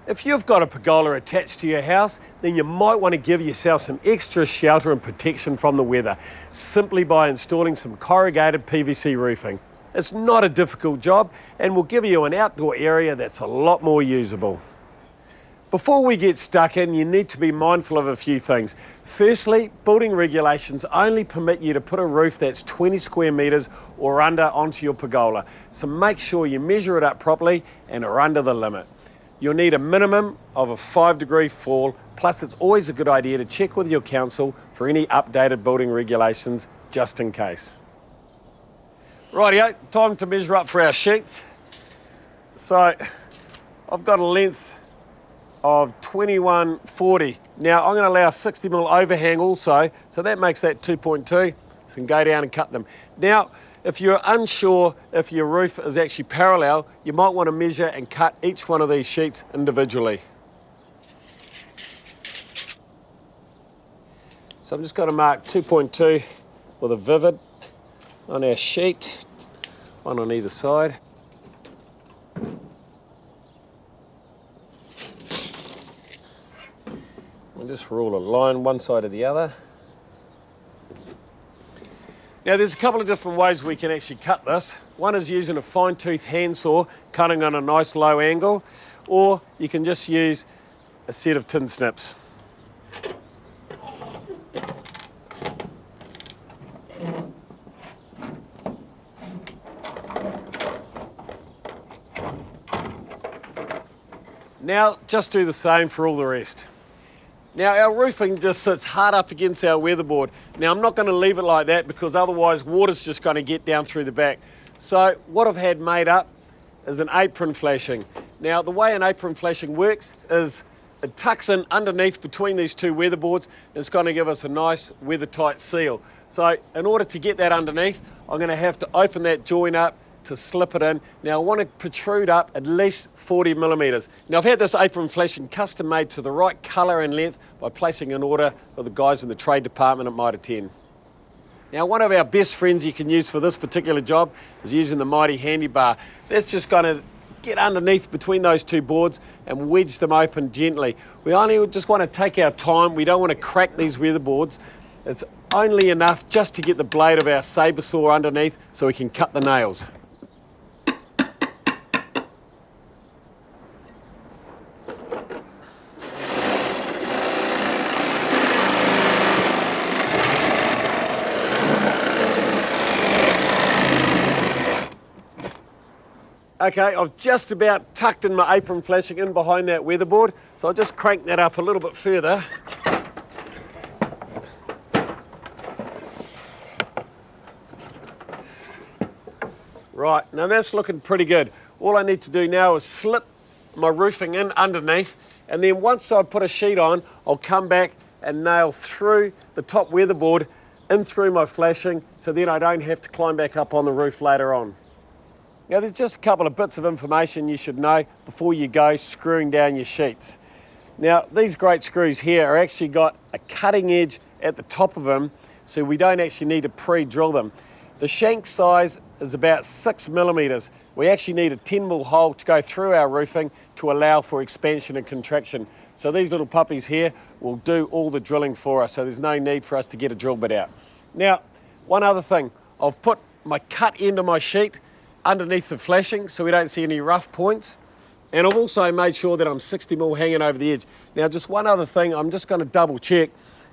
If you've got a pergola attached to your house, then you might want to give yourself some extra shelter and protection from the weather, simply by installing some corrugated PVC roofing. It's not a difficult job and will give you an outdoor area that's a lot more usable. Before we get stuck in, you need to be mindful of a few things. Firstly, building regulations only permit you to put a roof that's 20 square metres or under onto your pergola, so make sure you measure it up properly and are under the limit. You'll need a minimum of a 5-degree fall, plus it's always a good idea to check with your council for any updated building regulations, just in case. Rightio, time to measure up for our sheets. So I've got a length of 2140. Now I'm going to allow 60mm overhang also, so that makes that 2.2. So you can go down and cut them. Now, if you're unsure if your roof is actually parallel, you might want to measure and cut each one of these sheets individually. So I'm just going to mark 2.2 with a vivid on our sheet, one on either side. We'll just rule a line one side or the other. Now there's a couple of different ways we can actually cut this. One is using a fine-tooth handsaw, cutting on a nice low angle, or you can just use a set of tin snips. Now just do the same for all the rest. Now our roofing just sits hard up against our weatherboard. Now I'm not going to leave it like that because otherwise water's just going to get down through the back. So what I've had made up is an apron flashing. Now the way an apron flashing works is it tucks in underneath between these two weatherboards and it's going to give us a nice weather-tight seal. So in order to get that underneath, I'm going to have to open that joint up to slip it in. Now I want to protrude up at least 40mm. Now I've had this apron flashing custom made to the right colour and length by placing an order with the guys in the trade department at Mitre 10. Now one of our best friends you can use for this particular job is using the mighty handy bar. That's just going to get underneath between those two boards and wedge them open gently. We only just want to take our time. We don't want to crack these weatherboards. It's only enough just to get the blade of our sabre saw underneath so we can cut the nails. Okay, I've just about tucked in my apron flashing in behind that weatherboard, so I'll just crank that up a little bit further. Right, now that's looking pretty good. All I need to do now is slip my roofing in underneath, and then once I put a sheet on, I'll come back and nail through the top weatherboard in through my flashing, so then I don't have to climb back up on the roof later on. Now there's just a couple of bits of information you should know before you go screwing down your sheets. Now these great screws here are actually got a cutting edge at the top of them, so we don't actually need to pre-drill them. The shank size is about 6mm. We actually need a 10mm hole to go through our roofing to allow for expansion and contraction. So these little puppies here will do all the drilling for us, so there's no need for us to get a drill bit out. Now, one other thing, I've put my cut end of my sheet underneath the flashing so we don't see any rough points, and I've also made sure that I'm 60mm hanging over the edge. Now just one other thing I'm just going to double check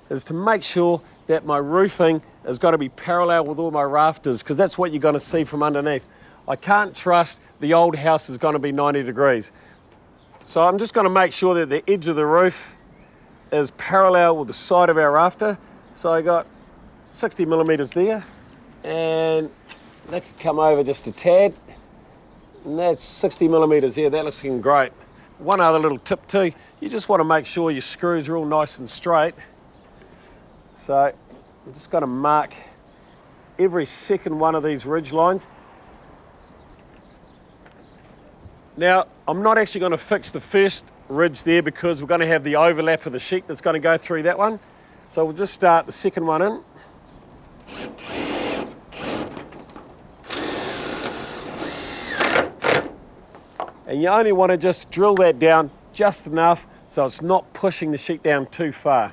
is to make sure that my roofing has got to be parallel with all my rafters, because that's what you're going to see from underneath. I can't trust the old house is going to be 90 degrees. So I'm just going to make sure that the edge of the roof is parallel with the side of our rafter. So I got 60mm there, and that could come over just a tad, and that's 60mm there. That looks looking great. One other little tip too, you just want to make sure your screws are all nice and straight. So I'm just going to mark every second one of these ridge lines. Now I'm not actually going to fix the first ridge there because we're going to have the overlap of the sheet that's going to go through that one. So we'll just start the second one in. And you only want to just drill that down just enough so it's not pushing the sheet down too far.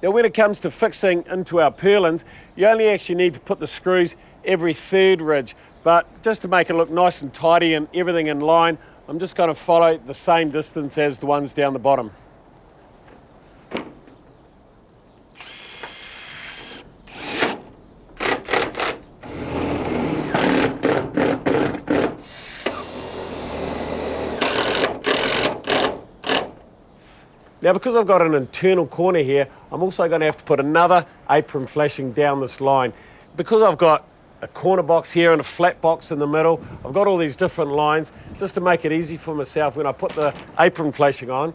Now when it comes to fixing into our purlins, you only actually need to put the screws every third ridge, but just to make it look nice and tidy and everything in line, I'm just going to follow the same distance as the ones down the bottom. Now because I've got an internal corner here, I'm also going to have to put another apron flashing down this line. Because I've got a corner box here and a flat box in the middle, I've got all these different lines. Just to make it easy for myself when I put the apron flashing on,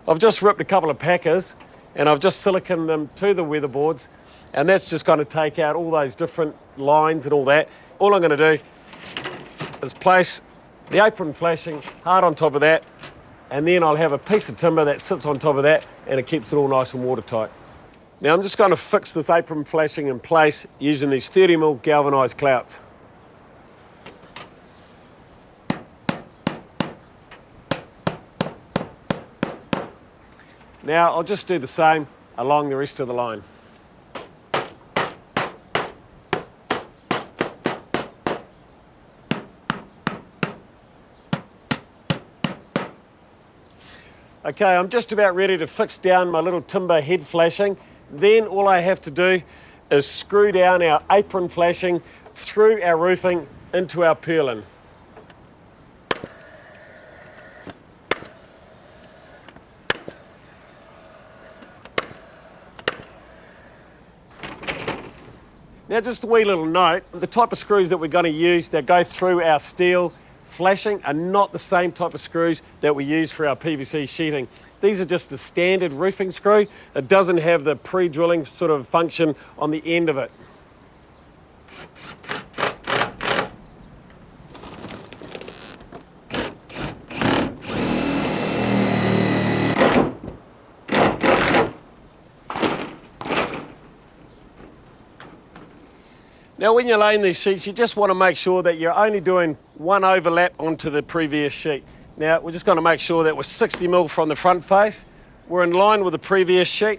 I've just ripped a couple of packers and I've just siliconed them to the weatherboards, and that's just going to take out all those different lines and all that. All I'm going to do is place the apron flashing hard on top of that, and then I'll have a piece of timber that sits on top of that and it keeps it all nice and watertight. Now I'm just going to fix this apron flashing in place using these 30mm galvanised clouts. Now I'll just do the same along the rest of the line. Okay, I'm just about ready to fix down my little timber head flashing. Then all I have to do is screw down our apron flashing through our roofing into our purlin. Now just a wee little note, the type of screws that we're going to use that go through our steel flashing are not the same type of screws that we use for our PVC sheeting. These are just the standard roofing screw. It doesn't have the pre-drilling sort of function on the end of it. Now when you're laying these sheets, you just want to make sure that you're only doing one overlap onto the previous sheet. Now we're just going to make sure that we're 60mm from the front face, we're in line with the previous sheet,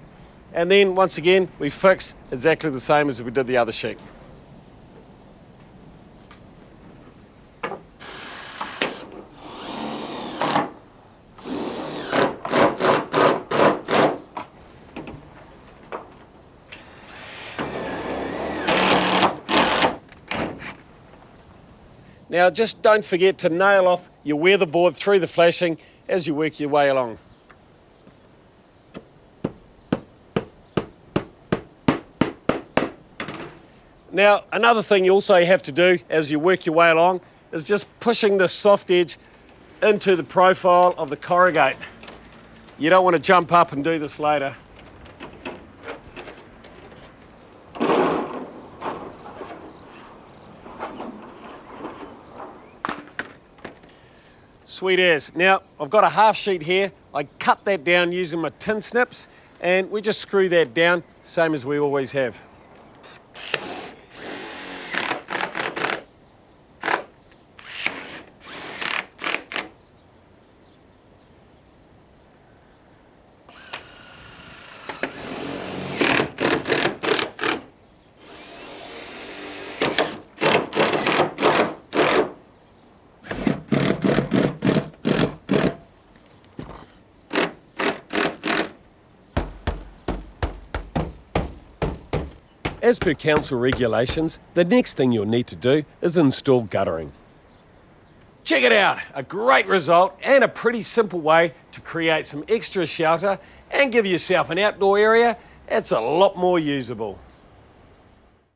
and then once again we fix exactly the same as we did the other sheet. Now just don't forget to nail off your weatherboard through the flashing as you work your way along. Now another thing you also have to do as you work your way along is just pushing the soft edge into the profile of the corrugate. You don't want to jump up and do this later. Sweet as. Now, I've got a half sheet here. I cut that down using my tin snips, and we just screw that down, same as we always have. As per council regulations, the next thing you'll need to do is install guttering. Check it out, a great result and a pretty simple way to create some extra shelter and give yourself an outdoor area that's a lot more usable.